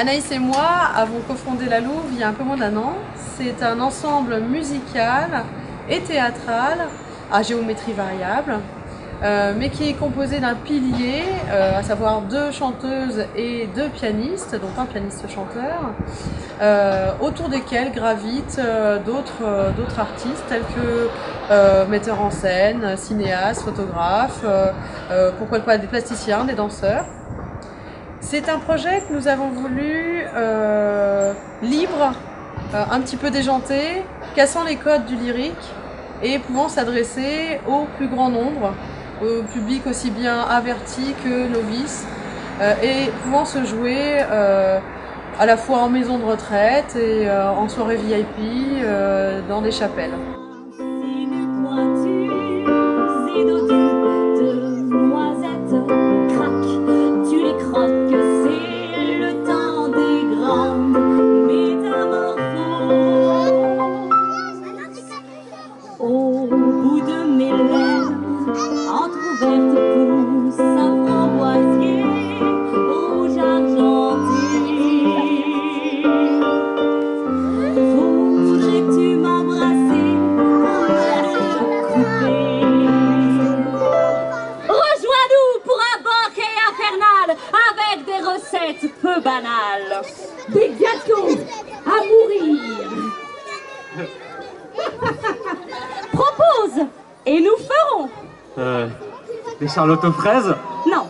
Anaïs et moi avons cofondé La Louve il y a un peu moins d'un an. C'est un ensemble musical et théâtral à géométrie variable, mais qui est composé d'un pilier, à savoir 2 chanteuses et 2 pianistes, dont un pianiste-chanteur, autour desquels gravitent d'autres artistes tels que metteurs en scène, cinéastes, photographes, pourquoi pas des plasticiens, des danseurs. C'est un projet que nous avons voulu libre, un petit peu déjanté, cassant les codes du lyrique et pouvant s'adresser au plus grand nombre, au public aussi bien averti que novice, et pouvant se jouer à la fois en maison de retraite et en soirée VIP dans des chapelles. Peu banal, des gâteaux à mourir. Propose et nous ferons. Des charlottes aux fraises? Non.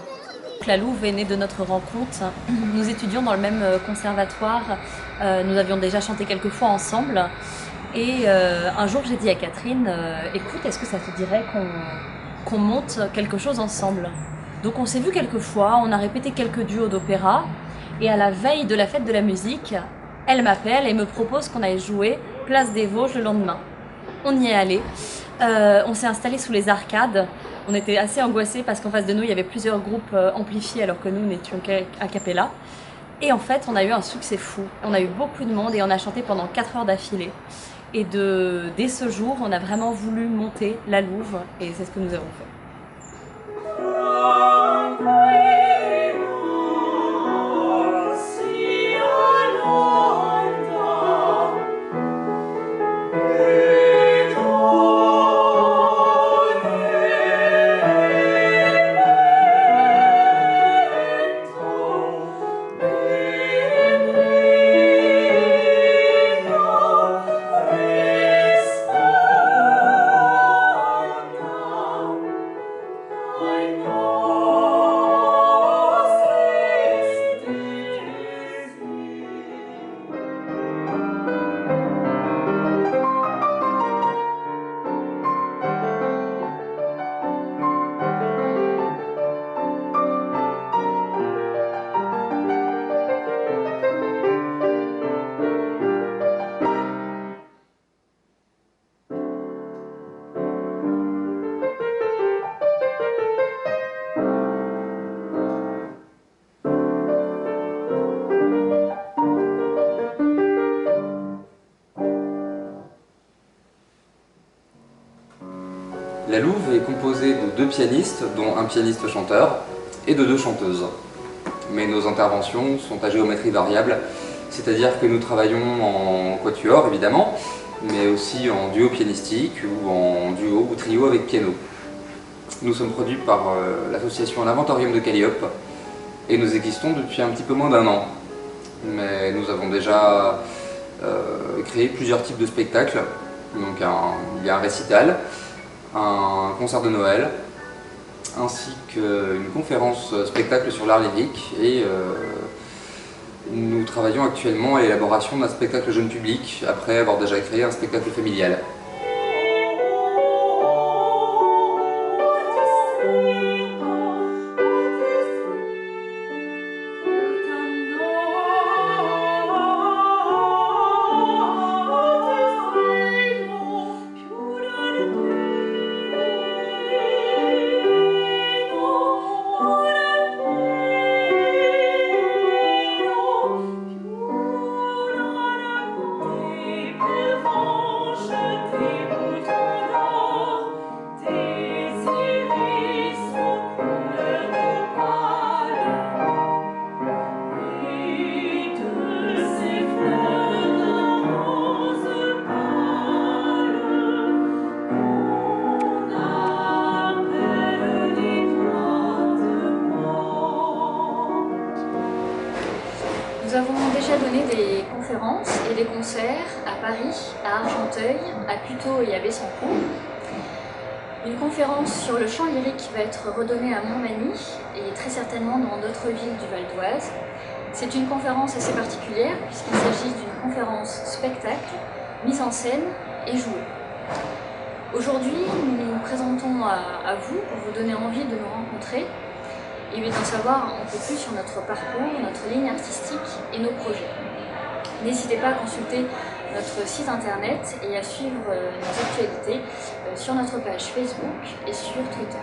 La Louve est née de notre rencontre. Nous étudions dans le même conservatoire. Nous avions déjà chanté quelques fois ensemble. Et un jour, j'ai dit à Catherine, écoute, est-ce que ça te dirait qu'on monte quelque chose ensemble? Donc on s'est vu quelques fois, on a répété quelques duos d'opéra. Et à la veille de la fête de la musique, elle m'appelle et me propose qu'on aille jouer Place des Vosges le lendemain. On y est allé. On s'est installé sous les arcades. On était assez angoissés parce qu'en face de nous, il y avait plusieurs groupes amplifiés alors que nous n'étions qu'à cappella. Et en fait, on a eu un succès fou. On a eu beaucoup de monde et on a chanté pendant 4 heures d'affilée. Et dès ce jour, on a vraiment voulu monter La Louve et c'est ce que nous avons fait. La Louve est composée de 2 pianistes, dont un pianiste-chanteur, et de 2 chanteuses. Mais nos interventions sont à géométrie variable, c'est-à-dire que nous travaillons en quatuor évidemment, mais aussi en duo pianistique ou en duo ou trio avec piano. Nous sommes produits par l'association L'Inventorium de Calliope et nous existons depuis un petit peu moins d'1 an. Mais nous avons déjà créé plusieurs types de spectacles. Donc il y a un récital, un concert de Noël, ainsi qu'une conférence spectacle sur l'art lyrique et nous travaillons actuellement à l'élaboration d'un spectacle jeune public après avoir déjà créé un spectacle familial. des conférences et des concerts à Paris, à Argenteuil, à Puteaux et à Bessancourt. Une conférence sur le chant lyrique va être redonnée à Montmagny et très certainement dans d'autres villes du Val d'Oise. C'est une conférence assez particulière puisqu'il s'agit d'une conférence spectacle, mise en scène et jouée. Aujourd'hui, nous nous présentons à vous pour vous donner envie de nous rencontrer et d'en savoir un peu plus sur notre parcours, notre ligne artistique et nos projets. N'hésitez pas à consulter notre site internet et à suivre nos actualités sur notre page Facebook et sur Twitter.